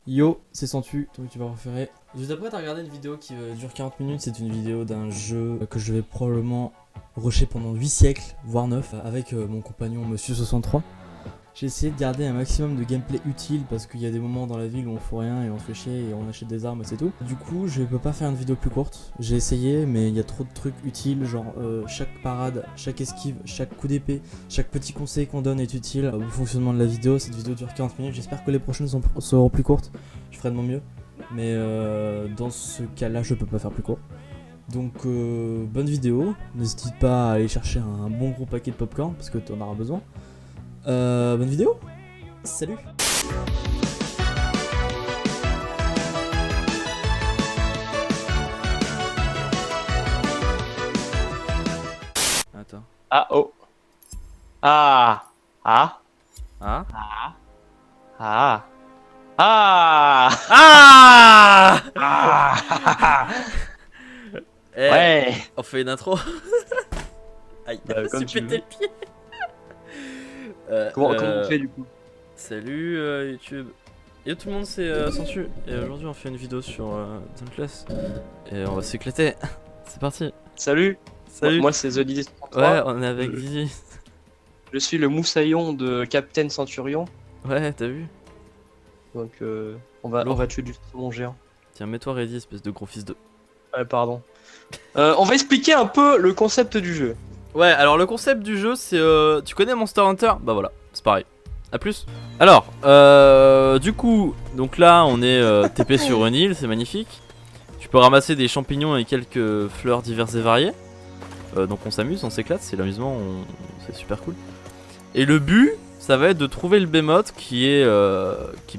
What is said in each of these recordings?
Yo, c'est Santu, ton youtubeur préféré. Juste après, t'as regardé une vidéo qui dure 40 minutes. C'est une vidéo d'un jeu que je vais probablement rusher pendant 8 siècles, voire 9, avec mon compagnon Monsieur 63. J'ai essayé de garder un maximum de gameplay utile parce qu'il y a des moments dans la ville où on fout rien et on se fait chier et on achète des armes et c'est tout. Du coup, je peux pas faire une vidéo plus courte. J'ai essayé, mais il y a trop de trucs utiles, genre chaque parade, chaque esquive, chaque coup d'épée, chaque petit conseil qu'on donne est utile au fonctionnement de la vidéo. Cette vidéo dure 40 minutes, j'espère que les prochaines seront plus courtes. Je ferai de mon mieux, mais dans ce cas-là, je peux pas faire plus court. Donc bonne vidéo, n'hésite pas à aller chercher un bon gros paquet de popcorn parce que tu en auras besoin. Bonne vidéo. Salut. Attends. Ah oh. Ah. Ah. Ah. Ah. Ah. Ah. Ah. Eh, Ouais. on fait une intro. Aïe, Bah, comme j'ai tu pété veux. le pied. Comment on fait du coup? Salut YouTube. Yo tout le monde, c'est Santu. Et aujourd'hui on fait une vidéo sur Dauntless. Et on va s'éclater. C'est parti. Salut. Salut. Moi c'est The Dizzy 33. Ouais, on est avec Dizzy. Je suis le moussaillon de Captain Centurion. Ouais, t'as vu? Donc on va tuer du saumon géant. Tiens, mets-toi ready, espèce de gros fils de... Pardon. On va expliquer un peu le concept du jeu. Ouais, alors le concept du jeu c'est... tu connais Monster Hunter? Bah voilà, c'est pareil. A plus. Alors, du coup, donc là on est TP sur une île, c'est magnifique. Tu peux ramasser des champignons et quelques fleurs diverses et variées. Donc on s'amuse, on s'éclate, c'est l'amusement, c'est super cool. Et le but, ça va être de trouver le Behemoth qui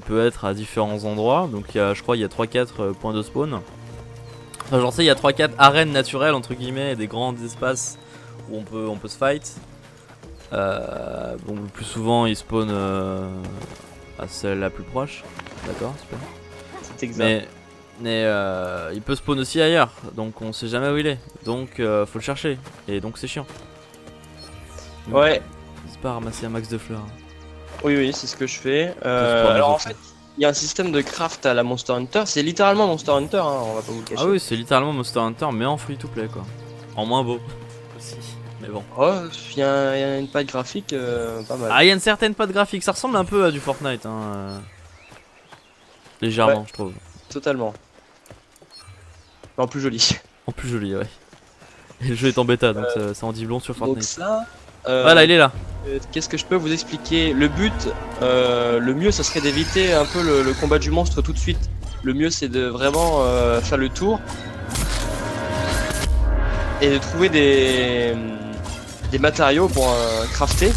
peut être à différents endroits. Donc je crois il y a 3-4 points de spawn. Enfin j'en sais, il y a 3-4 arènes naturelles entre guillemets, des grands espaces où on peut se fight. Donc le plus souvent il spawn à celle la plus proche. D'accord, super. C'est exact. Mais il peut spawn aussi ailleurs, donc on sait jamais où il est. Donc faut le chercher, et donc c'est chiant. Donc, Ouais. n'hésite pas à ramasser un max de fleurs. Oui, c'est ce que je fais. prendre les Alors en autres. fait, il y a un système de craft à la Monster Hunter. C'est littéralement Monster Hunter, hein, on va pas vous le cacher. Ah oui, c'est littéralement Monster Hunter, mais en free to play quoi. En moins beau aussi, mais bon. Oh, il y a une patte graphique pas mal. Ah, il y a une certaine patte graphique, ça ressemble un peu à du Fortnite, hein. Légèrement, Ouais. je trouve. Totalement. Mais en plus joli. En plus joli, ouais. Et le jeu est en bêta, donc ça en dit long sur Donc Fortnite. ça, Voilà, il est là. qu'est-ce que je peux vous expliquer? Le but, le mieux, ça serait d'éviter un peu le combat du monstre tout de suite. Le mieux, c'est de vraiment faire le tour et de trouver des matériaux pour crafter.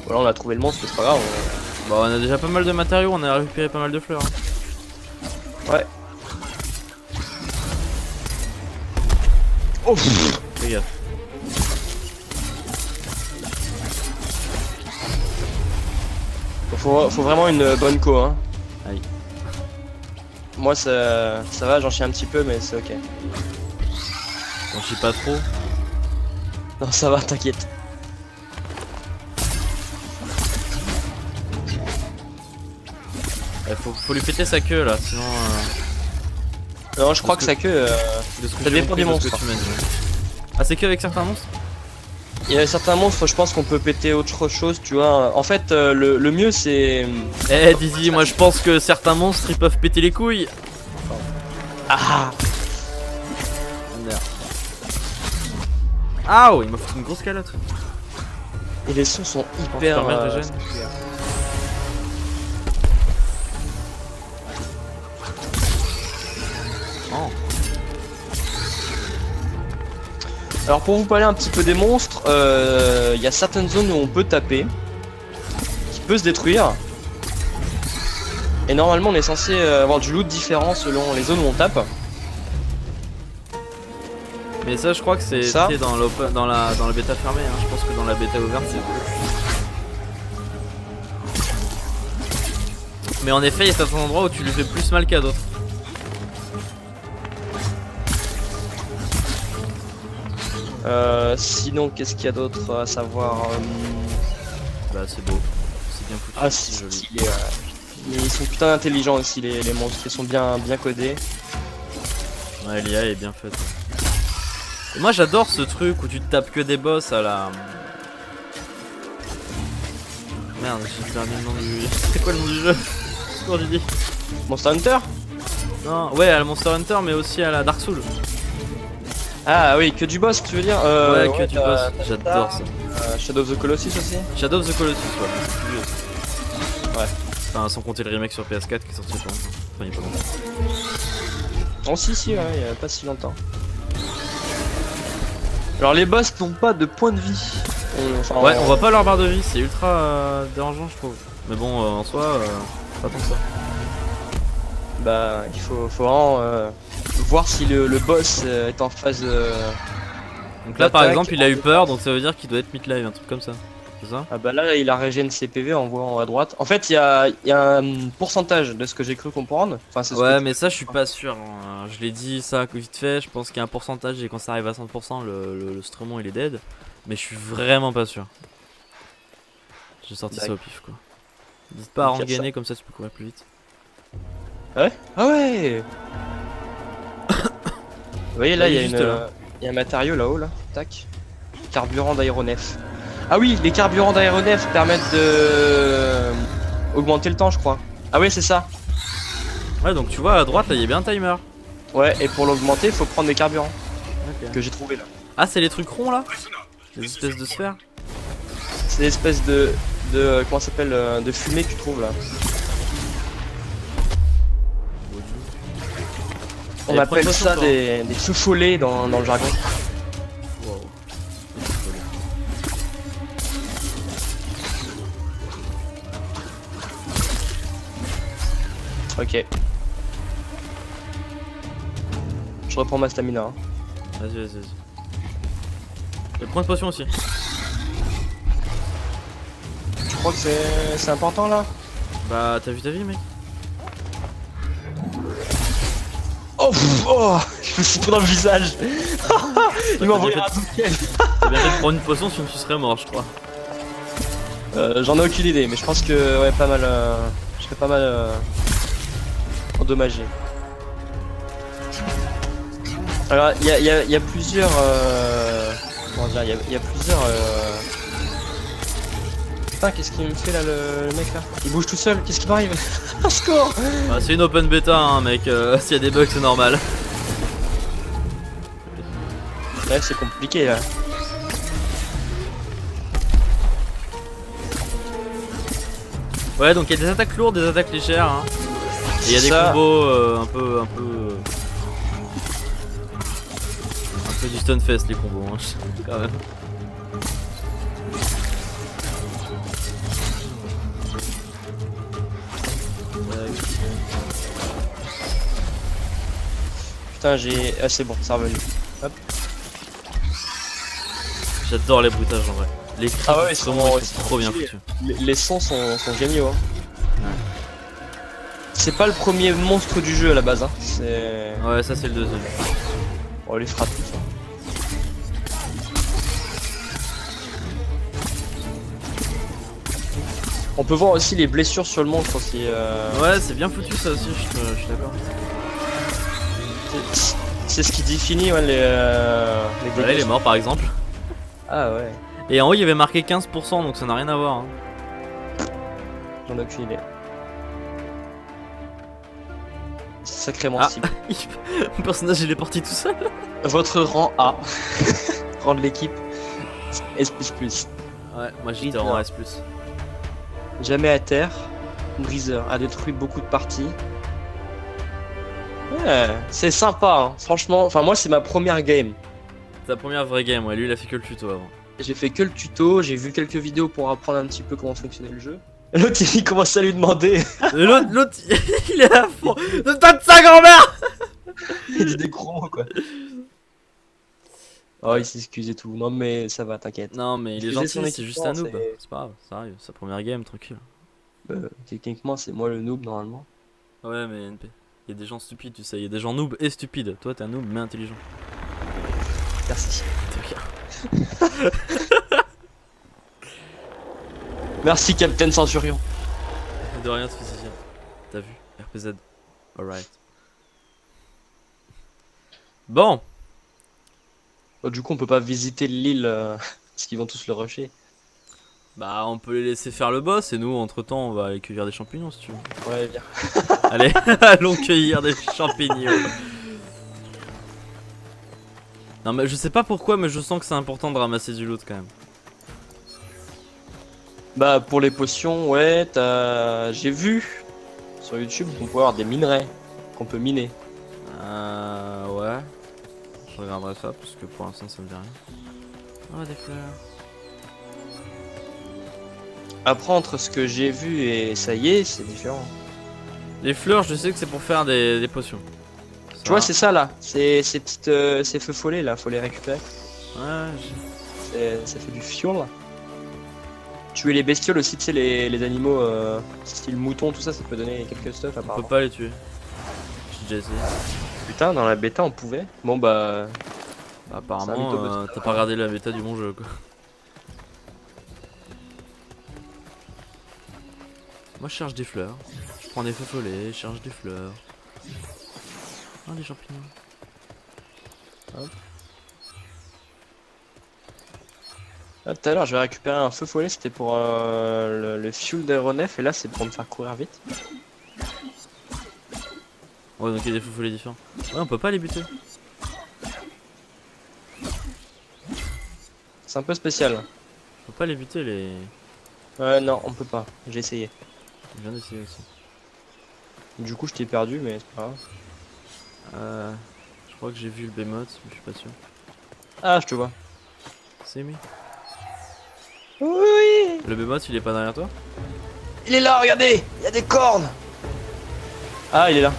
Voilà, on a trouvé le monstre, c'est pas grave. Bah, on a déjà pas mal de matériaux, on a récupéré pas mal de fleurs. Hein. Ouais. Oh pff. Fais gaffe. Faut vraiment une bonne co, hein. Aïe. Moi, ça va, j'en chie un petit peu, mais c'est ok. On chie pas trop. Non, ça va, t'inquiète. Faut lui péter sa queue là, sinon. Non, je crois que ça queue. De ce que Ça j'ai dépend compris des de ce que monstres. tu m'as dit. Ah, c'est que avec certains monstres? Il y a certains monstres, je pense qu'on peut péter autre chose, tu vois. En fait, le mieux c'est. Eh, Dizzy, moi je pense que certains monstres ils peuvent péter les couilles. Ah. Merde. Ah, il m'a foutu une grosse calotte. Et les sons sont Je hyper. te remercie, Régène. Oh. Alors pour vous parler un petit peu des monstres, il y a certaines zones où on peut taper, qui peut se détruire. Et normalement on est censé avoir du loot différent selon les zones où on tape. Mais ça, je crois que c'est Ça dans la bêta fermée. Hein. Je pense que dans la bêta ouverte, c'est bleu. Mais en effet, il y a certains endroits où tu lui fais plus mal qu'à d'autres. Sinon, qu'est-ce qu'il y a d'autre à savoir Bah, c'est beau. C'est bien foutu. Ah, c'est c'est joli. stylé. Mais ils sont putain intelligents aussi les monstres, ils sont bien codés. Ouais, l'IA est bien faite. Et moi j'adore ce truc où tu te tapes que des boss à la... Merde, j'ai perdu le nom du... C'est quoi le nom du jeu? C'est quoi j'ai dit? Monster Hunter? Non, ouais, à la Monster Hunter mais aussi à la Dark Souls. Ah oui, que du boss tu veux dire Ouais, que du boss, j'adore ça. Shadow of the Colossus aussi. Shadow of the Colossus, ouais, c'est plus vieux aussi. Ouais. Enfin, sans compter le remake sur PS4 qui est sorti il y a pas longtemps. Enfin, il y a pas longtemps. Oh si, ouais, il y a pas si longtemps. Alors les boss n'ont pas de point de vie. Enfin, Ouais, on voit pas leur barre de vie, c'est ultra dérangeant je trouve. Mais bon, en soi, pas tant que ça. Bah, il faut vraiment voir si le boss est en phase. Donc là par d'attaque. exemple il a eu peur, donc ça veut dire qu'il doit être mid-live, un truc comme ça. C'est ça? Ah bah là, il a régène ses PV en voyant à droite. En fait, il y a un pourcentage de ce que j'ai cru comprendre. Enfin, c'est ce Ouais, que mais ça je suis pas sûr. Hein. Je l'ai dit ça vite fait, je pense qu'il y a un pourcentage et quand ça arrive à 100%, le Stremon il est dead. Mais je suis vraiment pas sûr. J'ai sorti ça au pif quoi. Dites pas à Donc, rengainer comme ça tu peux courir plus vite. Ouais. Ah ouais. Vous voyez là, Ouais, il y a juste une, là. il y a un matériau là-haut là. Tac. Carburant d'aéronef. Ah oui, les carburants d'aéronef permettent de augmenter le temps, je crois. Ah oui, c'est ça. Ouais, donc tu vois à droite là il y a bien un timer. Ouais, et pour l'augmenter, il faut prendre des carburants Ok. que j'ai trouvé là. Ah, c'est les trucs ronds là? Les espèces de sphères? C'est des espèces de comment ça s'appelle de fumée que tu trouves là. On Et appelle prends une ça potion, des feux follets dans le jargon. Wow. Ok. Je reprends ma stamina. Hein. Vas-y. Et prends une potion aussi. Je crois que c'est important là. Bah, t'as vu ta vie, mec? Oh, oh, je me suis pris dans le visage. Il m'a envoyé un bouquet. T'as bien fait de prendre une potion sinon tu serais mort, je crois. J'en ai aucune idée, mais je pense que ouais, pas mal. Je serais pas mal endommagé. Alors, il y a plusieurs. Comment dire, il y a plusieurs. Putain, qu'est-ce qu'il me fait là, le mec là? Il bouge tout seul, qu'est-ce qui m'arrive? Un score! Bah, c'est une open beta, hein, mec. S'il y a des bugs, c'est normal. Ouais, c'est compliqué là. Ouais, donc il y a des attaques lourdes, des attaques légères. Hein. Et il y a des Ça. combos un peu du stunfest, les combos, hein, quand même. Putain, j'ai. Ah, c'est bon, c'est revenu. Hop. J'adore les bruitages en vrai. Les cris, Ah ouais, ils vraiment, sont- ils sont trop bien stylés. foutus. Les sons sont géniaux. Hein. C'est pas le premier monstre du jeu à la base. Hein. C'est. Ouais, ça c'est le deuxième. On les fera tous. Hein. On peut voir aussi les blessures sur le monstre aussi. Ouais, c'est bien foutu ça aussi, je suis d'accord. C'est ce qui définit ouais, les Là, il est mort par exemple. Ah ouais, Et en haut, il y avait marqué 15%, donc ça n'a rien à voir. Hein. j'en ai aucune idée. C'est sacrément Ah. stylé. Mon personnage il est parti tout seul. Votre rang A. Rang de l'équipe. S++. Ouais, moi j'étais Briseur. en S+. Jamais à terre. Briseur a détruit beaucoup de parties. Ouais, c'est sympa, hein. Franchement. Enfin, moi, c'est ma première game. Ta première vraie game, ouais, lui il a fait que le tuto avant. J'ai fait que le tuto, j'ai vu quelques vidéos pour apprendre un petit peu comment fonctionnait le jeu. L'autre, il commence à lui demander. Et l'autre, il est à fond. De sa grand-mère. Il dit des gros mots, quoi. Oh, il s'excuse et tout. Non, mais ça va, t'inquiète. Non, mais il est Excusez son gentil, c'est juste un équipement, noob. c'est- C'est pas grave, ça arrive, sa première game, tranquille. Techniquement, c'est moi le noob normalement. Ouais, mais NP. Il y a des gens stupides, tu sais. Il y a des gens noobs et stupides. Toi, t'es un noob mais intelligent. Merci. T'es rien. Merci, Captain Centurion. De rien, ce physicien. t'as vu? RPZ. Alright. Bon. Oh, du coup, on peut pas visiter l'île parce qu'ils vont tous le rusher. Bah, on peut les laisser faire le boss et nous, entre temps, on va aller cueillir des champignons si tu veux. Ouais, bien. Allez, allons cueillir des champignons. Non, mais je sais pas pourquoi, mais je sens que c'est important de ramasser du loot quand même. Bah, pour les potions, ouais, j'ai vu sur YouTube qu'on peut avoir des minerais qu'on peut miner. Ouais. Je regarderai ça parce que pour l'instant ça me dit rien. Oh, des fleurs. Après, entre ce que j'ai vu et ça y est, c'est différent. Les fleurs, je sais que c'est pour faire des potions. Tu vois, c'est ça là, ces petites, ces feux follets là, faut les récupérer. Ouais, Ça fait du fuel. Tuer les bestioles aussi, tu sais, les animaux style mouton, tout ça, ça peut donner quelques stuff on apparemment. peut pas les tuer. J'ai déjà essayé. Putain, dans la bêta on pouvait. Bon bah. Bah, C'est un apparemment, mytho, t'as pas regardé la bêta du bon jeu quoi. Moi je cherche des fleurs. Je prends des feux follets, je cherche des fleurs. Ah, des champignons. Hop. Ah, tout à l'heure, je vais récupérer un feu follet, c'était pour le fuel d'aéronef, et là, c'est pour me faire courir vite. Ouais, donc il y a des feux follets différents. Ouais, on peut pas les buter. C'est un peu spécial. On peut pas les buter les. Ouais, non, on peut pas. J'ai essayé. Je viens d'essayer aussi. Du coup, je t'ai perdu, mais c'est pas grave. Je crois que j'ai vu le Behemoth, mais je suis pas sûr. Ah, je te vois. C'est mis. Oui! Le Behemoth il est pas derrière toi? Il est là, regardez! Il y a des cornes! Ah, il est là.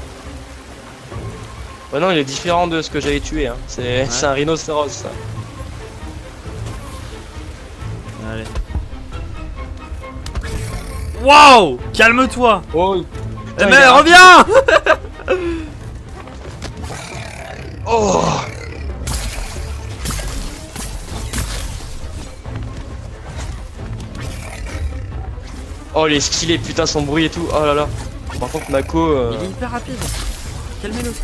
Ouais, non, il est différent de ce que j'avais tué. Hein. C'est un rhinocéros, ça. Allez. Waouh! Calme-toi! Oh! Eh mais reviens! Oh! Oh, il est stylé, putain, son bruit et tout. Oh là là. Par contre, Mako. Il est hyper rapide. Calmez-le.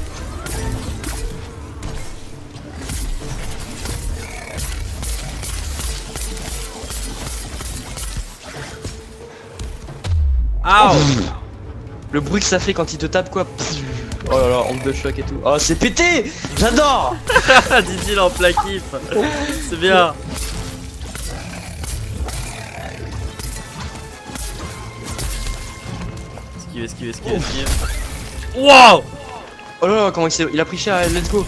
Aouh! Le bruit que ça fait quand il te tape, quoi. Oh là là, onde de choc et tout. Oh, c'est pété! J'adore! Dit-il en plein kiff. C'est bien. Esquive. Wow! Oh là là, comment il a pris cher, let's go!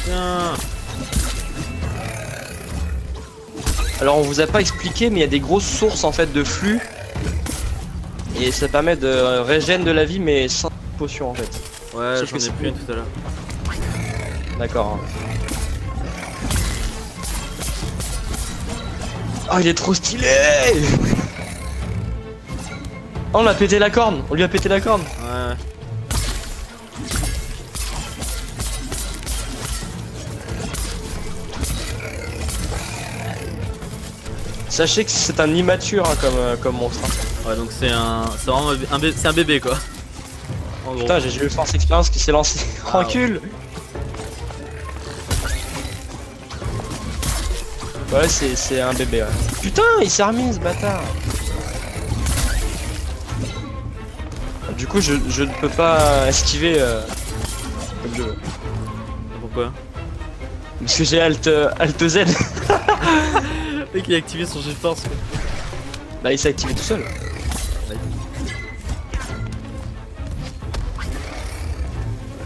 Tiens. Alors on vous a pas expliqué, mais il y a des grosses sources en fait de flux. Et ça permet de régénérer de la vie, mais sans potion en fait. Ouais, Sauf j'en que ai c'est pris une plus- tout à l'heure. D'accord. Oh, il est trop stylé! Oh, on a pété la corne! On lui a pété la corne! Ouais. Sachez que c'est un immature hein, comme monstre. Hein. Ouais, donc c'est vraiment c'est un bébé quoi. En gros. Putain, j'ai eu force expérience qui s'est lancé. Ah, Recule! Ouais, c'est un bébé, ouais. Putain, il s'est remis ce bâtard! Du coup, je ne peux pas esquiver comme je veux. Pourquoi? Parce que j'ai Alt Z. Le mec il a activé son GeForce quoi. Bah, il s'est activé tout seul.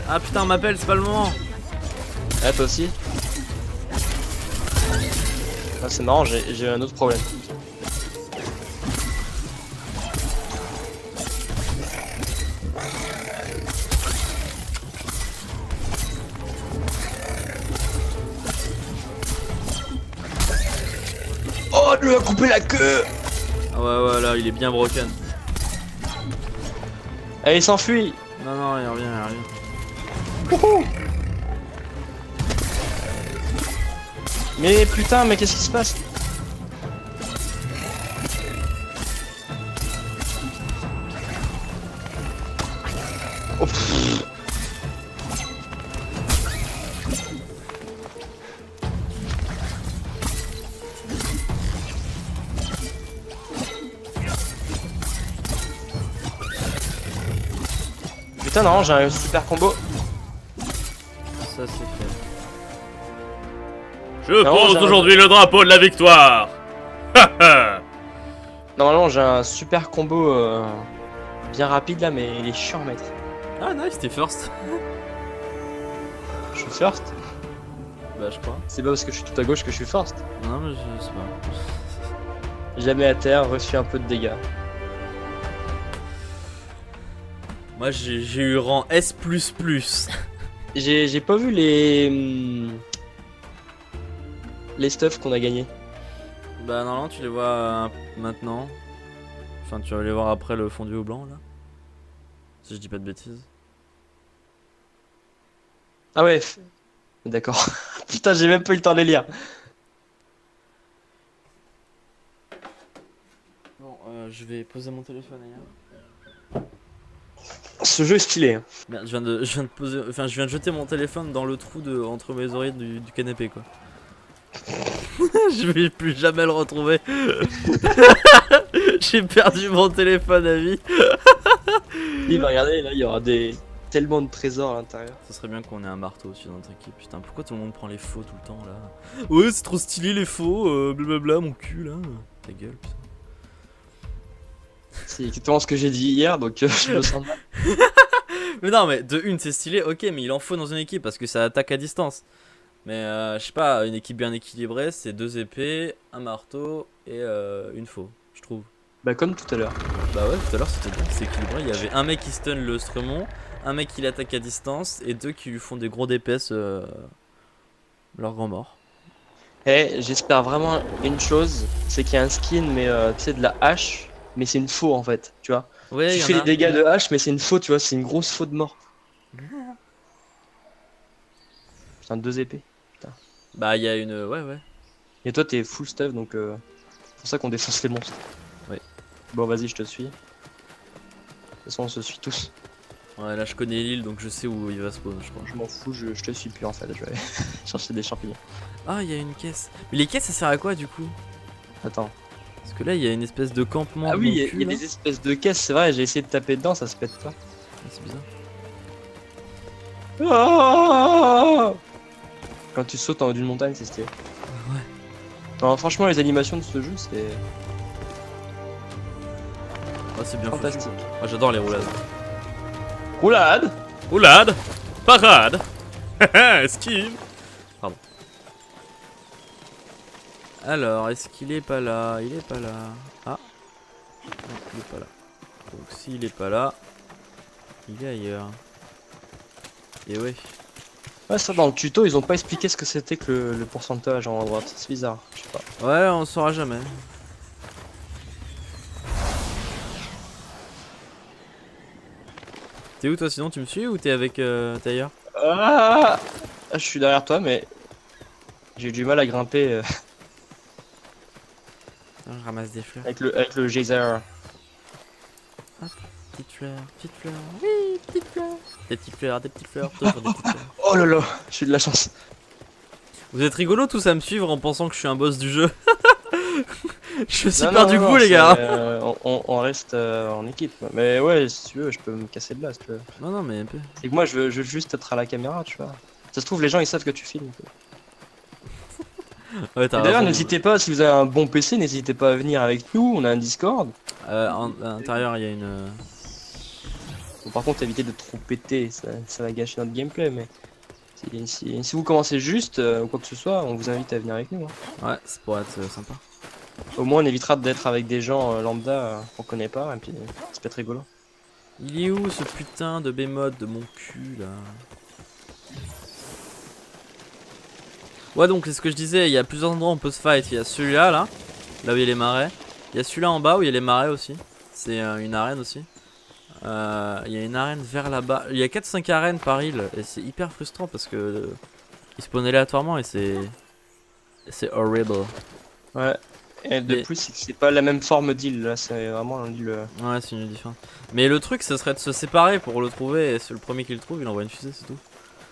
Ah putain, on m'appelle, c'est pas le moment. Ah, toi aussi? Ah, c'est marrant, j'ai un autre problème. Oh, lui a coupé la queue! Ah ouais, là, il est bien broken. Eh, il s'enfuit! Non, il revient. Mais putain, mais qu'est-ce qui se passe? Oh, pff. Putain non, j'ai un super combo. Ça c'est fait. Je Non, pose j'ai un- aujourd'hui le drapeau de la victoire. Normalement j'ai un super combo bien rapide là, mais il est chiant à mettre. Ah nice, t'es first. Je suis first. Bah je crois. C'est pas parce que je suis tout à gauche que je suis first. Non mais je sais pas. Jamais à terre, reçu un peu de dégâts. Moi j'ai eu rang S++. J'ai pas vu les stuffs qu'on a gagnés. Bah normalement tu les vois maintenant. Enfin tu vas les voir après le fondu au blanc là. Si je dis pas de bêtises. Ah ouais, d'accord. Putain, j'ai même pas eu le temps de les lire. Bon je vais poser mon téléphone ailleurs. Ce jeu est stylé. Hein. Merde, je viens de poser, enfin je viens de jeter mon téléphone dans le trou entre mes oreilles du canapé quoi. Je vais plus jamais le retrouver. J'ai perdu mon téléphone à vie. Il va regarder, là il y aura tellement de trésors à l'intérieur. Ça serait bien qu'on ait un marteau aussi dans notre équipe. Putain, pourquoi tout le monde prend les faux tout le temps là? Ouais, c'est trop stylé les faux, blablabla, mon cul là. Ta gueule, putain. C'est exactement ce que j'ai dit hier, donc je me sens mal. Mais non, mais de une, c'est stylé, ok, mais il en faut dans une équipe parce que ça attaque à distance. Mais je sais pas, une équipe bien équilibrée, c'est 2 épées, un marteau et une faux, je trouve. Bah comme tout à l'heure. Bah ouais, tout à l'heure c'était bien, c'est équilibré. Il y avait un mec qui stun le Stremon, un mec qui l'attaque à distance et 2 qui lui font des gros DPS leur grand mort. Eh, j'espère vraiment une chose, c'est qu'il y a un skin, mais tu sais, de la hache, mais c'est une faux en fait, tu vois. Ouais, Tu y en fais a. les dégâts de hache, mais c'est une faux, tu vois, c'est une grosse faux de mort. Putain, 2 épées. Bah il y a une. Ouais, ouais. Et toi, t'es full stuff, donc c'est pour ça qu'on défonce les monstres. Ouais. Bon, vas-y, je te suis. De toute façon, on se suit tous. Ouais, là je connais l'île donc je sais où il va spawn, je crois. Je m'en fous, je te suis plus en fait, je vais aller chercher des champignons. Ah, il y a une caisse. Mais les caisses ça sert à quoi du coup? Attends. Parce que là il y a une espèce de campement. Ah de oui, mon il y cul, a là. des espèces de caisses, c'est vrai, j'ai essayé de taper dedans, ça se pète pas. Ah, c'est bizarre. Ah, quand tu sautes en haut d'une montagne, c'est stylé. Ouais. Non, franchement, les animations de ce jeu, c'est Ah, c'est bien foutu. fantastique. Moi j'adore les roulades. Roulade. Roulade. Parade. Esquive. Alors, est-ce qu'il est pas là? Il est pas là. Ah. Non, il est pas là. Donc s'il est pas là, il est ailleurs. Et ouais. Ouais, ça, dans le tuto, ils ont pas expliqué ce que c'était que le pourcentage en haut à droite. C'est bizarre, je sais pas. Ouais, on saura jamais. T'es où toi sinon? Tu me suis ou t'es avec t'es ailleurs? Ah, je suis derrière toi, mais j'ai eu du mal à grimper Ah, je ramasse des fleurs. avec le geyser. Petite fleur, oui, petite fleur. Des petites fleurs, toujours des petites fleurs. Oh là là, j'ai de la chance. Vous êtes rigolo tous à me suivre en pensant que je suis un boss du jeu. Je suis Non, perdu non, goût non, les c'est, gars. on reste en équipe. Mais ouais, si tu veux, je peux me casser de là si tu veux. Non, non, mais un peu. C'est que moi, je veux juste être à la caméra, tu vois. Ça se trouve, les gens ils savent que tu filmes. Ouais, Et t'as d'ailleurs, raison. n'hésitez pas, si vous avez un bon PC, n'hésitez pas à venir avec nous. On a un Discord. À l'intérieur, il y a une. Bon, par contre, évitez de trop péter, ça va gâcher notre gameplay. Mais si vous commencez juste ou quoi que ce soit, on vous invite à venir avec nous. Hein. Ouais, c'est pour être sympa. Au moins, on évitera d'être avec des gens lambda qu'on connaît pas, et puis ça peut être rigolo. Il est où ce putain de bémode de mon cul là? Ouais, donc c'est ce que je disais, il y a plusieurs endroits où on peut se fight. Il y a celui-là, là où il y a les marais. Il y a celui-là en bas où il y a les marais aussi. C'est une arène aussi. Il y a une arène vers là-bas. Il y a 4-5 arènes par île et c'est hyper frustrant parce que ils spawnent aléatoirement et C'est horrible. Ouais. Et de Et- plus, c'est pas la même forme d'île là, c'est vraiment un île. Ouais, c'est une île différente. Mais le truc, ce serait de se séparer pour le trouver. Et c'est le premier qui le trouve, il envoie une fusée, c'est tout.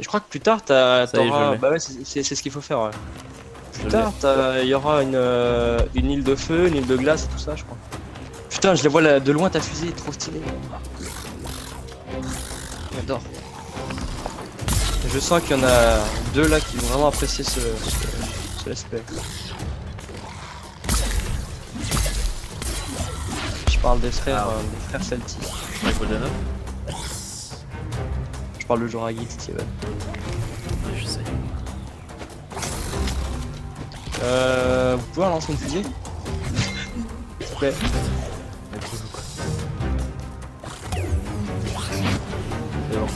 Et je crois que plus tard, Ça y est, je t'auras. l'ai. Bah ouais, c'est ce qu'il faut faire. Ouais. Je Plus tard, il y aura une île de feu, une île de glace et tout ça, je crois. Putain, je la vois de loin ta fusée, trop stylée. J'adore. Je sens qu'il y en a deux là qui vont vraiment apprécier ce aspect. Je parle des frères, des frères Celtics. Avec Boldanov. Je parle de Joragit, Steven. Ouais, je sais. Vous pouvez lancer une fusée? S'il vous plaît. C'est bon.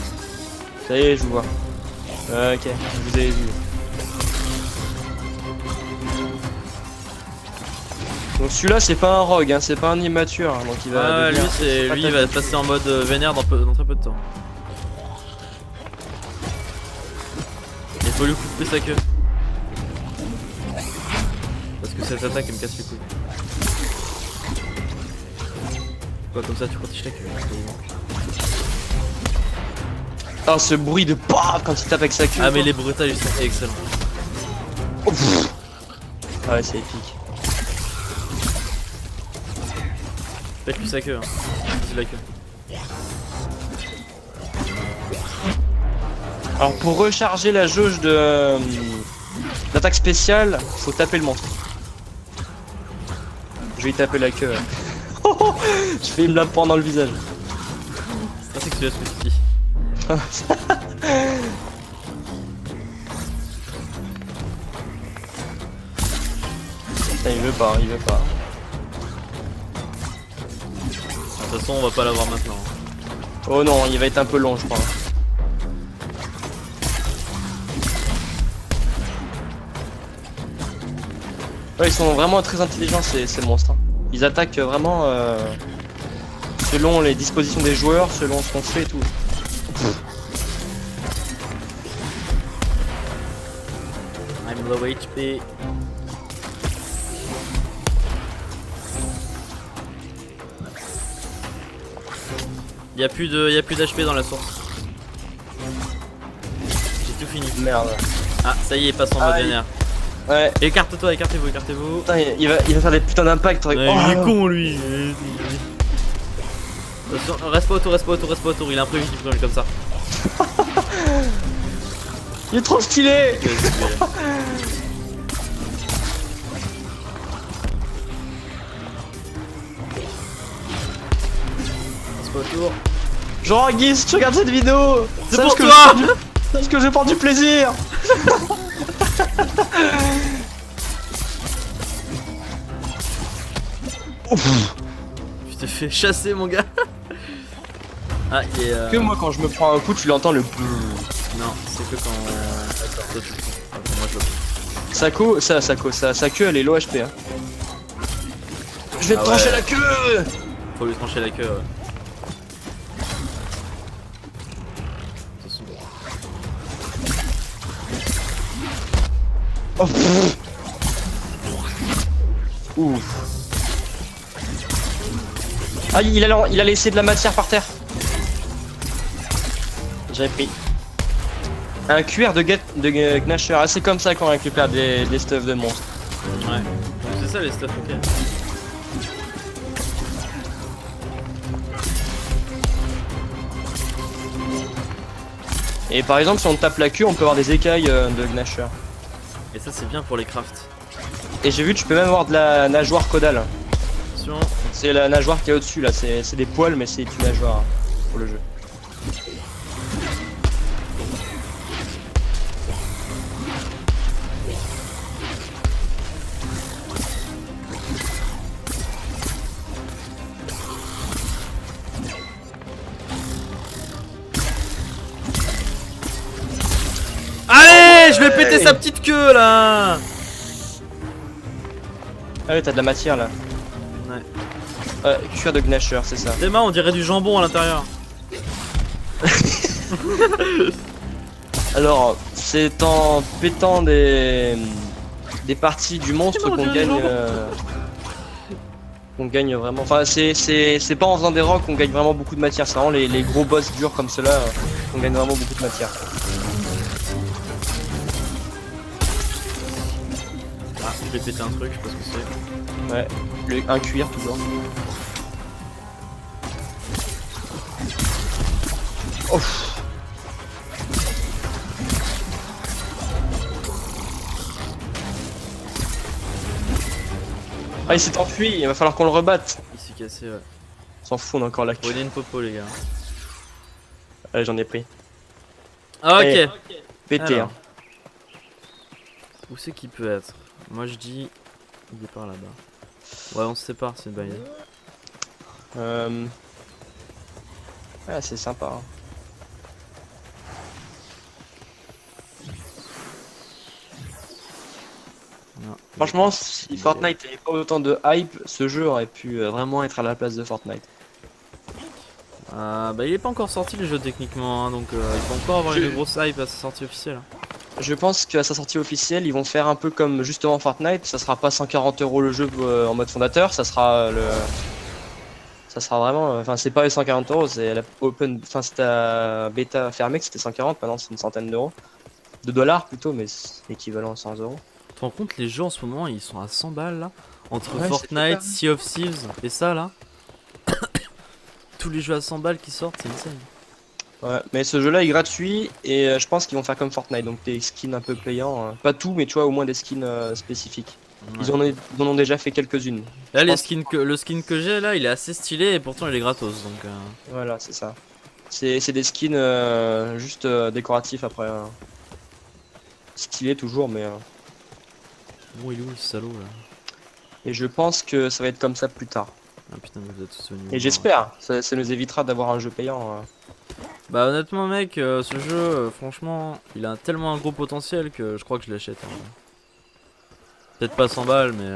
Ça y est, je vous vois. Ok, vous avez vu. Donc celui-là c'est pas un rogue, hein, c'est pas un immature, hein, donc il va. Ah, lui, devenir- lui il va passer en mode vénère dans très peu de temps. Il faut lui couper sa queue. Parce que cette attaque elle me casse les couilles. Quoi, comme ça tu protéges ta queue. Ah, ce bruit de paf quand il tape avec sa queue. Ah, mais les bruitages ils sont excellents. Oh, pff. Ah ouais, c'est épique. Pète lui sa queue, hein. Dis la queue. Alors pour recharger la jauge de d'attaque spéciale, faut taper le monstre. Je vais y taper la queue. Je fais une me la prendre dans le visage. C'est pas sexuel ce que tu dis. Putain, il veut pas, il veut pas. De toute façon on va pas l'avoir maintenant. Oh non, il va être un peu long, je crois. Ouais, ils sont vraiment très intelligents ces monstres. Hein. Ils attaquent vraiment selon les dispositions des joueurs, selon ce qu'on fait et tout. I'm low HP. Y'a plus d'HP dans la source. J'ai tout fini. Merde. Ah, ça y est, il passe en mode Aïe. vénère. Ouais, Écarte-toi, écartez-vous, écartez-vous. putain, il va faire des putains d'impacts. Ouais, Oh, il est con lui. Attention, reste pas autour, reste pas autour, reste pas autour. Il est imprévisible comme ça. il est trop stylé. Reste pas autour. Genre Guise, tu regardes cette vidéo. C'est Sache pour que toi. Sache que je prends du plaisir. Je t'ai fait chasser mon gars. Ah, il est. Que moi quand je me prends un coup, tu l'entends le. Non, c'est que quand. Toi, tu le prends. Ah, bon, moi je le prends. Sa queue elle est low HP. Hein. Je vais te Ah trancher ouais. la queue. Faut lui trancher la queue. Ouais. Attention. Oh, pff. Ouf. Ah, il a laissé de la matière par terre. J'avais pris un cuir de Gnasher. Ah, c'est comme ça qu'on récupère des stuffs de monstres. Ouais. Donc, c'est ça les stuff, ok. Et par exemple, si on tape la queue, on peut avoir des écailles de Gnasher. Et ça, c'est bien pour les crafts. Et j'ai vu, tu peux même avoir de la nageoire caudale. Attention. C'est la nageoire qui est au-dessus là, c'est des poils, mais c'est une nageoire hein, pour le jeu. Allez, je vais péter sa petite queue là. Ah ouais, t'as de la matière là. Ouais. Cuir de Gnasher, c'est ça. C'est marrant, on dirait du jambon à l'intérieur. Alors, c'est en pétant des des parties du monstre C'est bon, qu'on Dieu, gagne. Qu'on gagne vraiment. Enfin, c'est pas en faisant des rocks qu'on gagne vraiment beaucoup de matière. C'est vraiment les gros boss durs comme ceux-là qu'on gagne vraiment beaucoup de matière. Ah, je vais péter un truc, je sais pas ce que c'est. Ouais, un cuir toujours. Oh. Ah, il s'est enfui, il va falloir qu'on le rebatte. Il s'est cassé, ouais. On s'en fout, on a encore la queue. Prenez une popo, les gars. Allez, j'en ai pris. Ah, ok. Allez. Pété, Alors. hein. Où c'est qu'il peut être? Moi je dis. Il est par là-bas. Ouais, on se sépare, c'est une bonne idée. Ouais, c'est sympa. Hein. Non. Franchement, si Fortnite n'avait pas autant de hype, ce jeu aurait pu vraiment être à la place de Fortnite. Bah, il est pas encore sorti le jeu techniquement, hein, donc il faut encore avoir une grosse hype à sa sortie officielle. Je pense qu'à sa sortie officielle, ils vont faire un peu comme justement Fortnite. Ça sera pas 140 € le jeu en mode fondateur, ça sera ça sera vraiment. Enfin, c'est pas les 140 €, c'est la open. Enfin, c'était à bêta fermée que c'était 140, maintenant c'est une centaine d'euros. De dollars plutôt, mais c'est équivalent à 100 €. Tu te rends compte, les jeux en ce moment ils sont à 100 balles là? Entre Ouais, Fortnite, c'est Sea of Thieves et ça là? Tous les jeux à 100 balles qui sortent, c'est insane. Ouais, mais ce jeu-là est gratuit et je pense qu'ils vont faire comme Fortnite, donc des skins un peu payants. Pas tout, mais tu vois, au moins des skins spécifiques. Ouais. Ils en ont déjà fait quelques-unes. Là, Je pense- le skin que j'ai là, il est assez stylé et pourtant il est gratos donc. Voilà, c'est ça. C'est des skins juste décoratifs après. Stylés toujours, mais. Bon, il est où le salaud là? Et je pense que ça va être comme ça plus tard. Ah putain, mais vous êtes tous venus. Et j'espère, ça nous évitera d'avoir un jeu payant. Bah, honnêtement, mec, ce jeu, franchement, il a tellement un gros potentiel que je crois que je l'achète. Hein. Peut-être pas 100 balles, mais.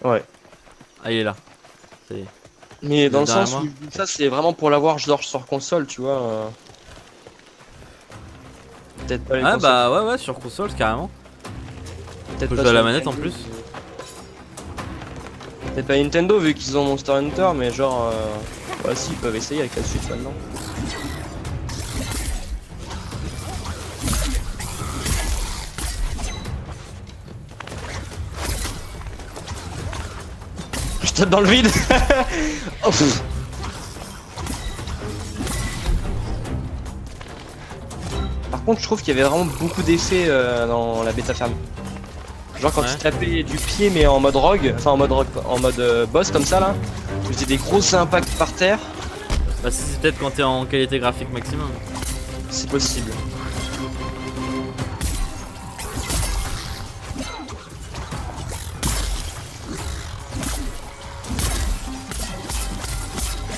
Ouais. Ah, il est là. Ça y est. Mais dans le derrière sens moi. où ça c'est vraiment pour l'avoir genre sur console, tu vois. Peut-être pas les Ah, consoles. bah, ouais, sur console, carrément. Peut-être Faut pas jouer à la sur manette en Nintendo, plus. Peut-être pas Nintendo vu qu'ils ont Monster Hunter, mais genre. Ouais, si, ils peuvent essayer avec la Switch maintenant. Je tape dans le vide. Oh, pff. Par contre, je trouve qu'il y avait vraiment beaucoup d'effets dans la bêta fermée. Genre quand Ouais. tu tapais du pied mais en mode rogue, enfin en mode boss comme ça là, tu faisais des gros impacts par terre, Bah, c'est peut-être quand t'es en qualité graphique maximum. c'est possible.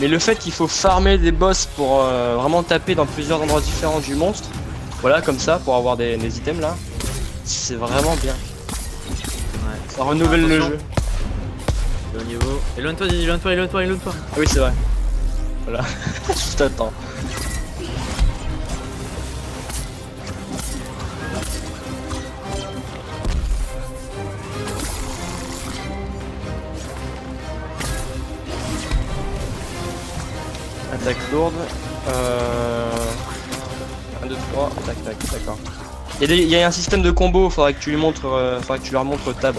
Mais le fait qu'il faut farmer des boss pour vraiment taper dans plusieurs endroits différents du monstre, voilà comme ça pour avoir des items là, c'est vraiment bien. Ouais. Ça renouvelle le Attention. jeu. Et au niveau. Éloigne-toi, Didi, éloigne-toi. Ah oui c'est vrai. Voilà, juste attends. Attaque lourde. 1, 2, 3, tac, d'accord. Il y a un système de combo, faudrait que tu lui montres, faudrait que tu leur montres Tab.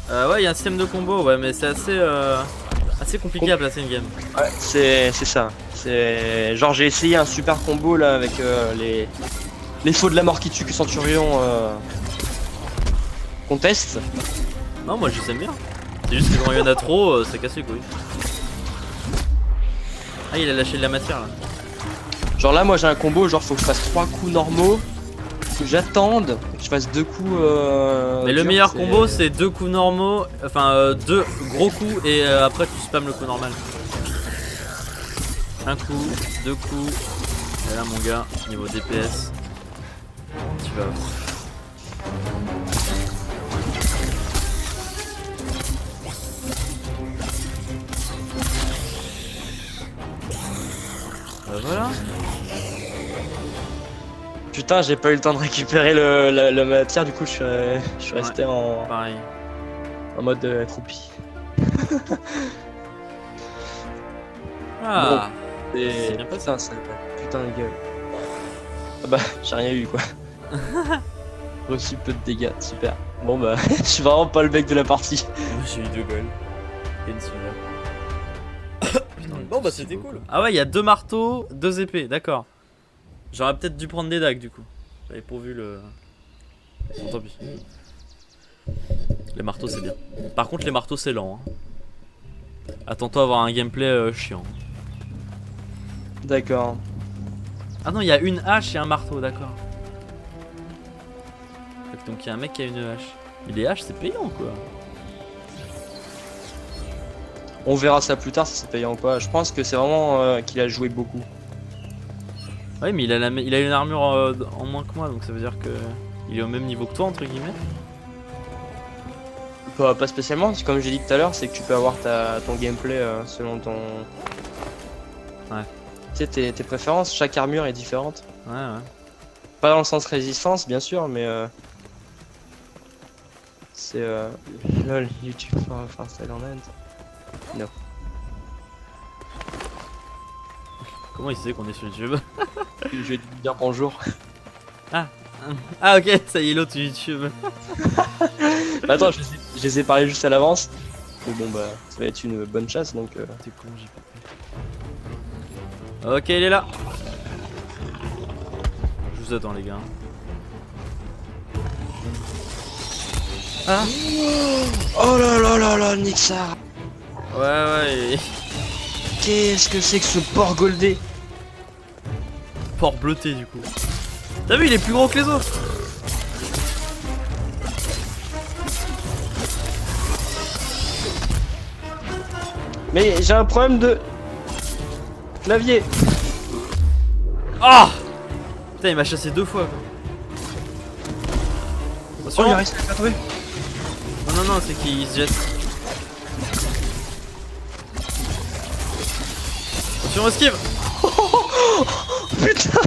Ouais, il y a un système de combo, ouais, mais c'est assez compliqué à placer une game. Ouais, c'est ça. C'est genre j'ai essayé un super combo là avec les faux de la mort qui tue que Centurion conteste. Non, moi je les aime bien. C'est juste que quand il y en a trop, ça casse les couilles. Ah, il a lâché de la matière là. Genre là moi j'ai un combo, genre faut que je fasse 3 coups normaux, que j'attende, que je fasse 2 coups. Mais le durs, meilleur combo c'est 2 coups normaux, enfin 2 gros coups et après tu spams le coup normal. Un coup, 2 coups. Et là mon gars, niveau DPS, tu vas. Voilà. Putain, j'ai pas eu le temps de récupérer la matière, du coup je suis resté Pareil. en mode accroupi. Ah. Et C'est bien passé. putain de gueule. Ah bah, j'ai rien eu quoi. Reçu peu de dégâts, super. Bon bah, je suis vraiment pas le mec de la partie. Moi j'ai eu 2 goals. Et une silver. Bon bah c'était cool. Ah ouais, il y a 2 marteaux, 2 épées, d'accord. J'aurais peut-être dû prendre des dagues du coup. J'avais pourvu le. Bon, tant pis. Les marteaux c'est bien. Par contre les marteaux c'est lent. Hein. Attends-toi à avoir un gameplay chiant. D'accord. Ah non, il y a une hache et un marteau, d'accord. Donc il y a un mec qui a une hache. Mais les haches c'est payant quoi. On verra ça plus tard si c'est payant ou pas. Je pense que c'est vraiment qu'il a joué beaucoup. Ouais, mais il a une armure en moins que moi, donc ça veut dire que il est au même niveau que toi entre guillemets. Pas spécialement, parce que comme j'ai dit tout à l'heure, c'est que tu peux avoir ton gameplay selon ton. Ouais. Tu sais, tes préférences, chaque armure est différente. Ouais, ouais. Pas dans le sens résistance, bien sûr, mais c'est lol, YouTube for Fast Grenade. Non. Comment il sait qu'on est sur YouTube? Je vais te dire bonjour. Ah ok, ça y est, l'autre YouTube. Bah, attends, je les ai parlé juste à l'avance. Mais bon bah, ça va être une bonne chasse donc. T'es con, j'ai pas. Ok, il est là. Je vous attends les gars. Ah. Oh là là là là, nique ça. Ouais. Qu'est-ce que c'est que ce porc goldé? Port bleuté du coup. T'as vu, il est plus gros que les autres. Mais j'ai un problème de clavier. Ah. Putain, il m'a chassé 2 fois quoi. Attention. Oh, il a réussi à la trouver. Non, c'est qu'il se jette. Attention, esquive. Putain.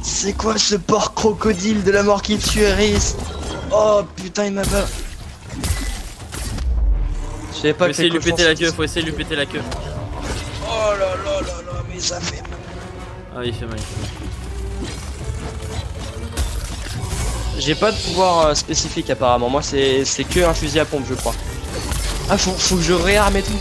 C'est quoi ce porc crocodile de la mort qui tue Eris? Oh putain, il m'a pas. Je savais pas Faut que essayer de les lui péter cochons la queue, faut essayer de lui péter la queue. Oh là là là là, mais ça fait mal. Ah, il fait mal. J'ai pas de pouvoir spécifique apparemment, moi c'est que un fusil à pompe je crois. Ah faut que je réarme et tout.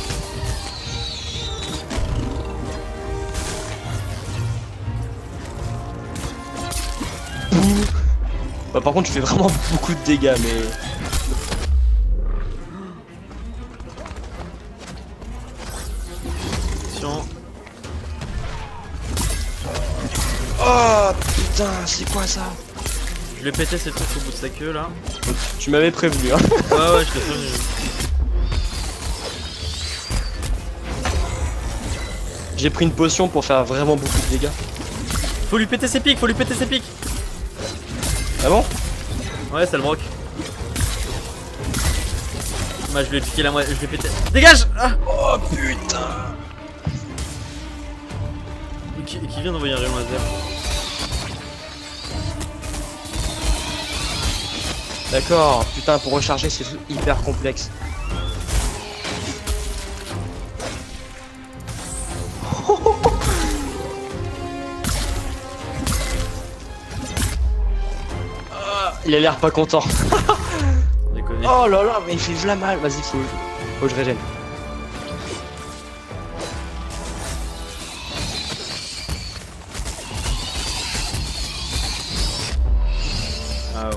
Ouh. Bah par contre je fais vraiment beaucoup de dégâts mais... Attention. Oh putain, c'est quoi ça? Je lui ai pété ces trucs au bout de sa queue là. Tu m'avais prévenu hein. Ouais, je t'ai prévenu. J'ai pris une potion pour faire vraiment beaucoup de dégâts. Faut lui péter ses pics, Ah bon? Ouais, ça le broque. Moi je lui ai piqué la moitié, je lui ai pété. Dégage. Ah. Oh putain. Qui vient d'envoyer un rayon laser? D'accord, putain pour recharger c'est hyper complexe. Il a l'air pas content. Déconner. Oh là là, mais il fait v'là mal. Vas-y, faut que je régène. Ah ouais.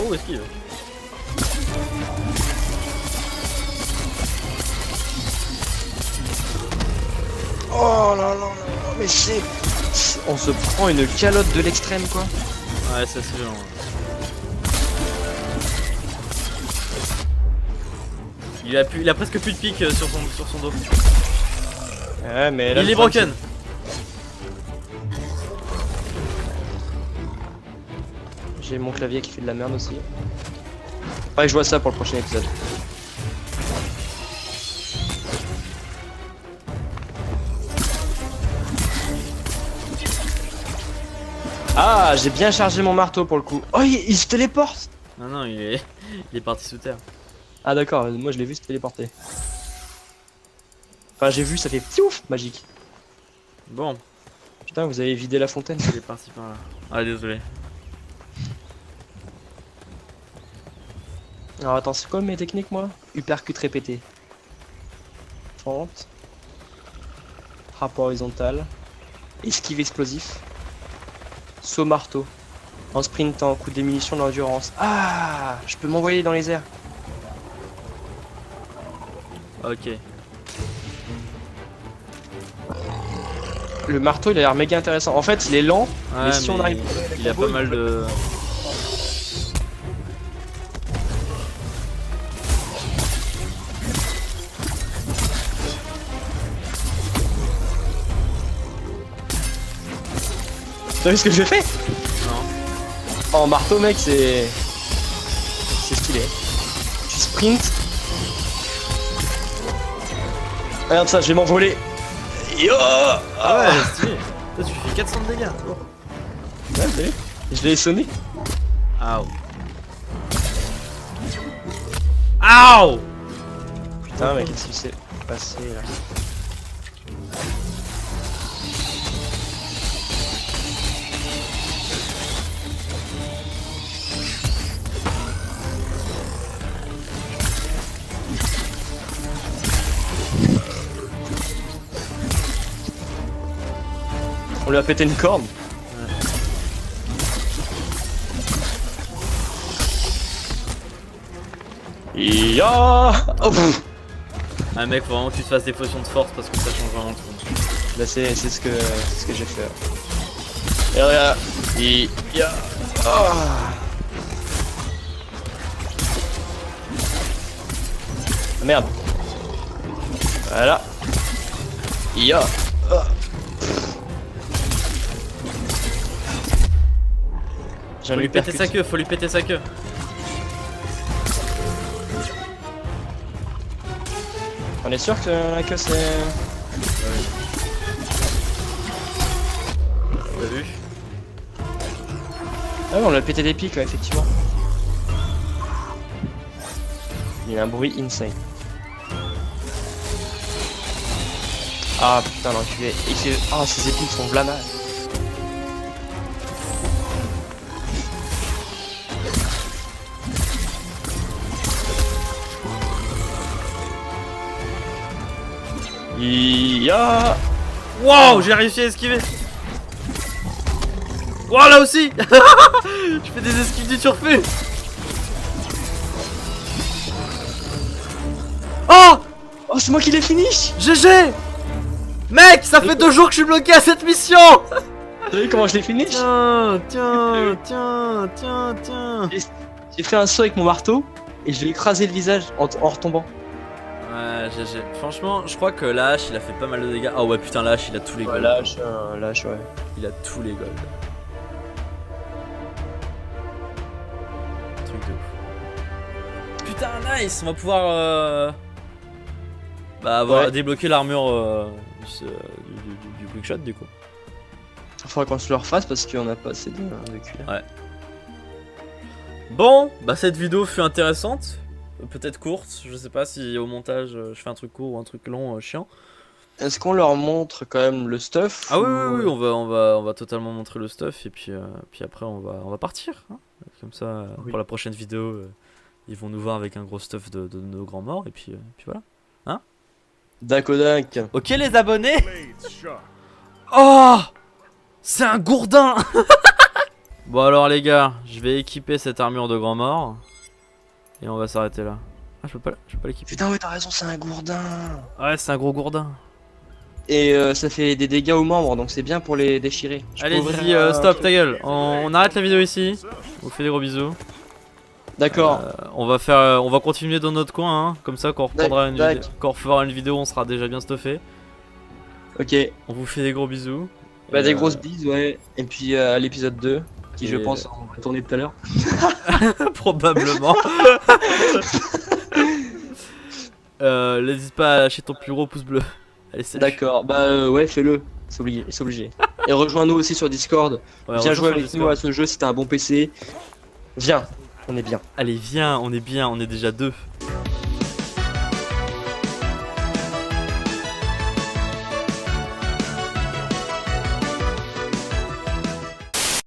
Oh, esquive. Oh là là là, mais on se prend une calotte de l'extrême quoi. Ouais, ça c'est violent. Il a presque plus de pique sur son dos. Ouais, mais là, Il est broken. J'ai mon clavier qui fait de la merde aussi. Faudrait que je vois ça pour le prochain épisode. Ah, j'ai bien chargé mon marteau pour le coup. Oh, il se téléporte. Non, non, il est parti sous terre. Ah d'accord, moi je l'ai vu se téléporter. Enfin j'ai vu, ça fait piouf, magique. Bon, Putain, vous avez vidé la fontaine. il est parti par là. Ah, désolé. Alors attends, c'est quoi mes techniques moi? Uppercut répété. Fente. Frappe horizontale. Esquive explosif. Saut marteau. En sprintant, coup de démunition d'endurance. Ah, je peux m'envoyer dans les airs. Ok. Le marteau il a l'air méga intéressant. En fait il est lent, Ouais, mais si on mais arrive il a pas mal de. T'as vu ce que j'ai fait? Non. En marteau mec c'est stylé. Tu sprint. Regarde ça, je vais m'envoler. Yo Ah ouais, stylé. Toi, tu fais 400 de dégâts. Oh. Ouais, t'as vu? Je l'ai sonné. Aouh. Aouh. Putain mais qu'est-ce qui s'est passé là? On lui a pété une corne. Ya oh, pff. Ah mec, faut vraiment que tu te fasses des potions de force parce que ça change vraiment tout. Là c'est ce que j'ai fait. Et regarde. Ya ah. Merde. Voilà. Ya ah. Faut lui péter sa queue, faut lui péter sa queue. On est sûr que la queue c'est... T'as vu? Ah ouais, on l'a pété des pics là, effectivement. Il y a un bruit insane. Ah putain l'enculé. Ah ces épines sont blanables. Ya Wow, j'ai réussi à esquiver. Wow, là aussi. Je fais des esquives du turfu. Oh, Oh c'est moi qui l'ai finish. GG. Mec, ça fait 2 jours que je suis bloqué à cette mission. T'as vu comment je l'ai finish? Tiens. J'ai fait un saut avec mon marteau et je lui ai écrasé le visage en retombant. Ouais, GG. Franchement, je crois que la hache, il a fait pas mal de dégâts. Ah ouais, putain, la hache, il a tous les golds. Lâche, ouais. Il a tous les golds. Truc de ouf. Putain, nice. On va pouvoir avoir débloqué l'armure du quickshot du coup. Faudra qu'on se le refasse parce qu'on a pas assez de cul. Ouais. Bon, bah cette vidéo fut intéressante. Peut-être courte, je sais pas si au montage je fais un truc court ou un truc long chiant. Est-ce qu'on leur montre quand même le stuff? Ah ou... oui, on va totalement montrer le stuff et puis après on va partir. Hein. Comme ça, pour la prochaine vidéo, ils vont nous voir avec un gros stuff de nos grands morts et puis voilà. Hein? Dakodak. Ok les abonnés. Oh, c'est un gourdin. Bon alors les gars, je vais équiper cette armure de grand mort. Et on va s'arrêter là. Ah, je peux pas l'équiper. Putain, ouais, t'as raison, c'est un gourdin. Ouais, c'est un gros gourdin. Et ça fait des dégâts aux membres, donc c'est bien pour les déchirer. Allez, Zizi, stop, ta gueule. On arrête la vidéo ici. On vous fait des gros bisous. D'accord. On va continuer dans notre coin, hein. Comme ça, quand on refera une vidéo, on sera déjà bien stuffé. Ok. On vous fait des gros bisous. Bah, des grosses bises, ouais. Et puis à l'épisode 2, qui je pense on va tourner tout à l'heure. Probablement. N'hésite pas à lâcher ton plus gros pouce bleu. Allez, salut. D'accord, bah ouais, fais-le. C'est obligé. Et rejoins-nous aussi sur Discord. Ouais, Viens rejoins jouer sur avec Discord. nous à ce jeu si t'as un bon PC. Viens, on est bien. Allez, viens, on est bien, on est déjà deux.